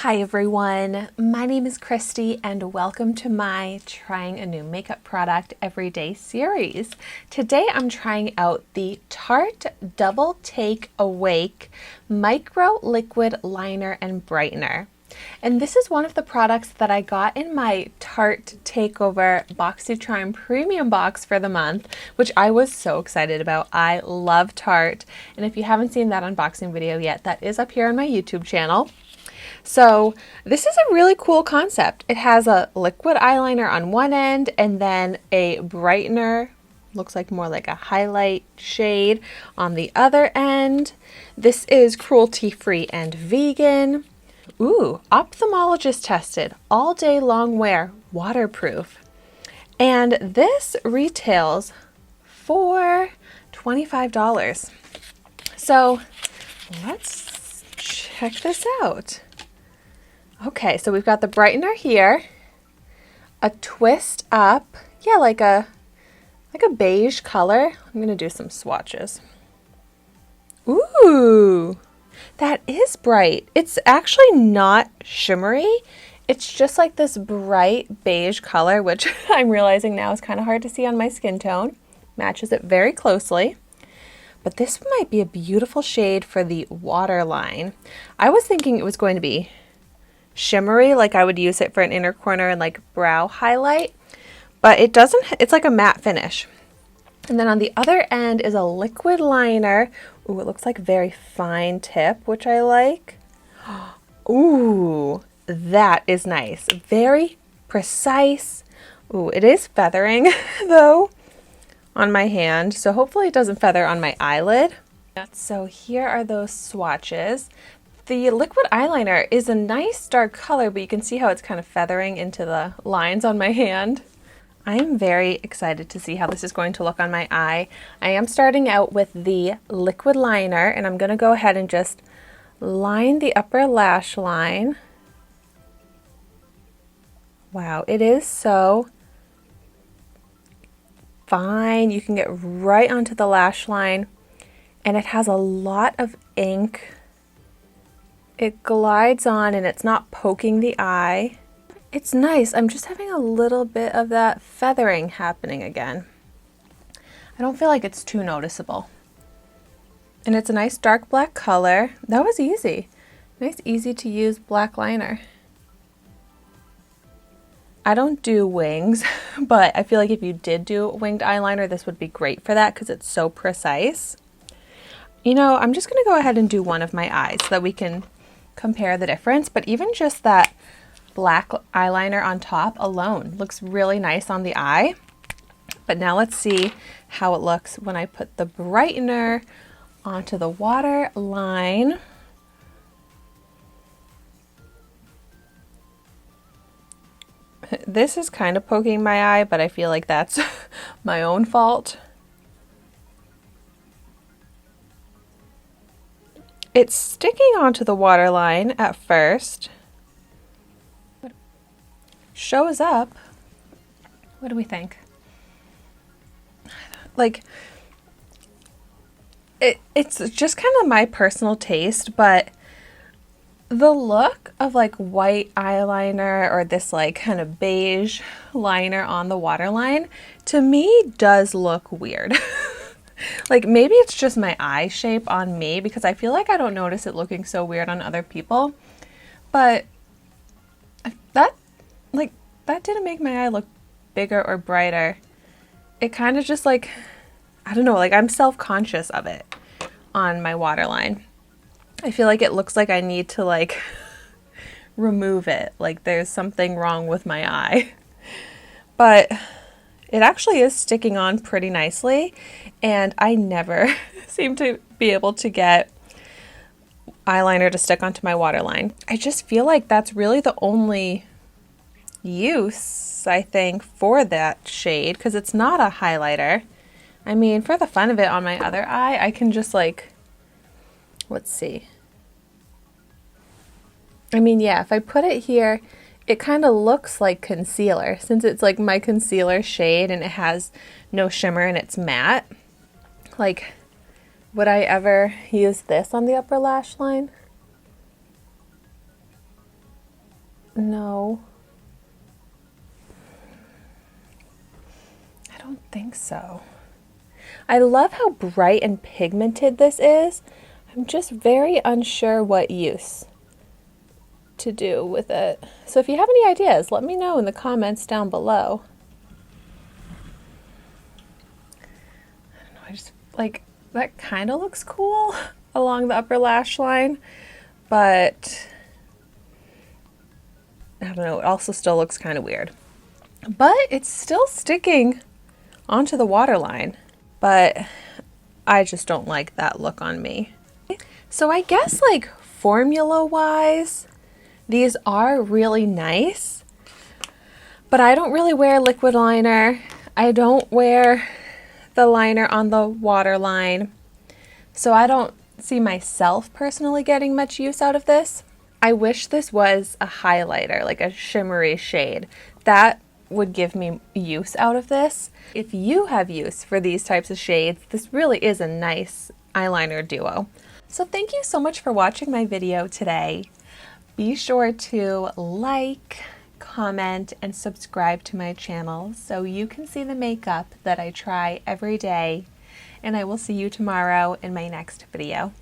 Hi everyone, my name is Christy and welcome to my Trying a New Makeup Product Everyday series. Today I'm trying out the Tarte Double Take Awake Micro Liquid Liner and Brightener. And this is one of the products that I got in my Tarte Takeover Boxycharm Premium Box for the month, which I was so excited about. I love Tarte, and if you haven't seen that unboxing video yet, that is up here on my YouTube channel. So this is a really cool concept. It has a liquid eyeliner on one end and then a brightener, looks like more like a highlight shade, on the other end. This is cruelty-free and vegan. Ooh, ophthalmologist tested, all day long wear, waterproof. And this retails for $25. So let's check this out. Okay, so we've got the brightener here, a twist up, yeah, like a beige color. I'm gonna do some swatches. Ooh, that is bright. It's actually not shimmery. It's just like this bright beige color, which I'm realizing now is kind of hard to see on my skin tone. Matches it very closely. But this might be a beautiful shade for the waterline. I was thinking it was going to be shimmery, like I would use it for an inner corner and like brow highlight, but it doesn't. It's like a matte finish. And then on the other end is a liquid liner. Ooh, it looks like very fine tip, which I like. Ooh, that is nice. Very precise. Ooh, it is feathering though on my hand, so hopefully it doesn't feather on my eyelid. So here are those swatches. The liquid eyeliner is a nice dark color, but you can see how it's kind of feathering into the lines on my hand. I'm very excited to see how this is going to look on my eye. I am starting out with the liquid liner, and I'm going to go ahead and just line the upper lash line. Wow, it is so fine. You can get right onto the lash line, and it has a lot of ink. It glides on and it's not poking the eye. It's nice. I'm just having a little bit of that feathering happening again. I don't feel like it's too noticeable. And it's a nice dark black color. That was easy. Nice, easy to use black liner. I don't do wings, but I feel like if you did do winged eyeliner, this would be great for that because it's so precise. You know, I'm just going to go ahead and do one of my eyes so that we can compare the difference, but even just that black eyeliner on top alone looks really nice on the eye. But now let's see how it looks when I put the brightener onto the waterline. This is kind of poking my eye, but I feel like that's my own fault. It's sticking onto the waterline at first. Shows up. What do we think? Like, it's just kind of my personal taste, but the look of like white eyeliner or this like kind of beige liner on the waterline, to me does look weird. Like maybe it's just my eye shape on me because I feel like I don't notice it looking so weird on other people. But that didn't make my eye look bigger or brighter. It kind of just like, I don't know, like I'm self-conscious of it on my waterline. I feel like it looks like I need to like remove it. Like there's something wrong with my eye. But it actually is sticking on pretty nicely, and I never seem to be able to get eyeliner to stick onto my waterline. I just feel like that's really the only use, I think, for that shade, because it's not a highlighter. I mean, for the fun of it on my other eye, I can just like, let's see. I mean, yeah, if I put it here, it kind of looks like concealer since it's like my concealer shade and it has no shimmer and it's matte. Like, would I ever use this on the upper lash line? No. I don't think so. I love how bright and pigmented this is. I'm just very unsure what use to do with it. So if you have any ideas, let me know in the comments down below. I don't know, I just like that kind of looks cool along the upper lash line, but I don't know, it also still looks kind of weird. But it's still sticking onto the waterline, but I just don't like that look on me. So I guess like formula wise, these are really nice, but I don't really wear liquid liner. I don't wear the liner on the waterline, so I don't see myself personally getting much use out of this. I wish this was a highlighter, like a shimmery shade. That would give me use out of this. If you have use for these types of shades, this really is a nice eyeliner duo. So thank you so much for watching my video today. Be sure to like, comment, and subscribe to my channel so you can see the makeup that I try every day. And I will see you tomorrow in my next video.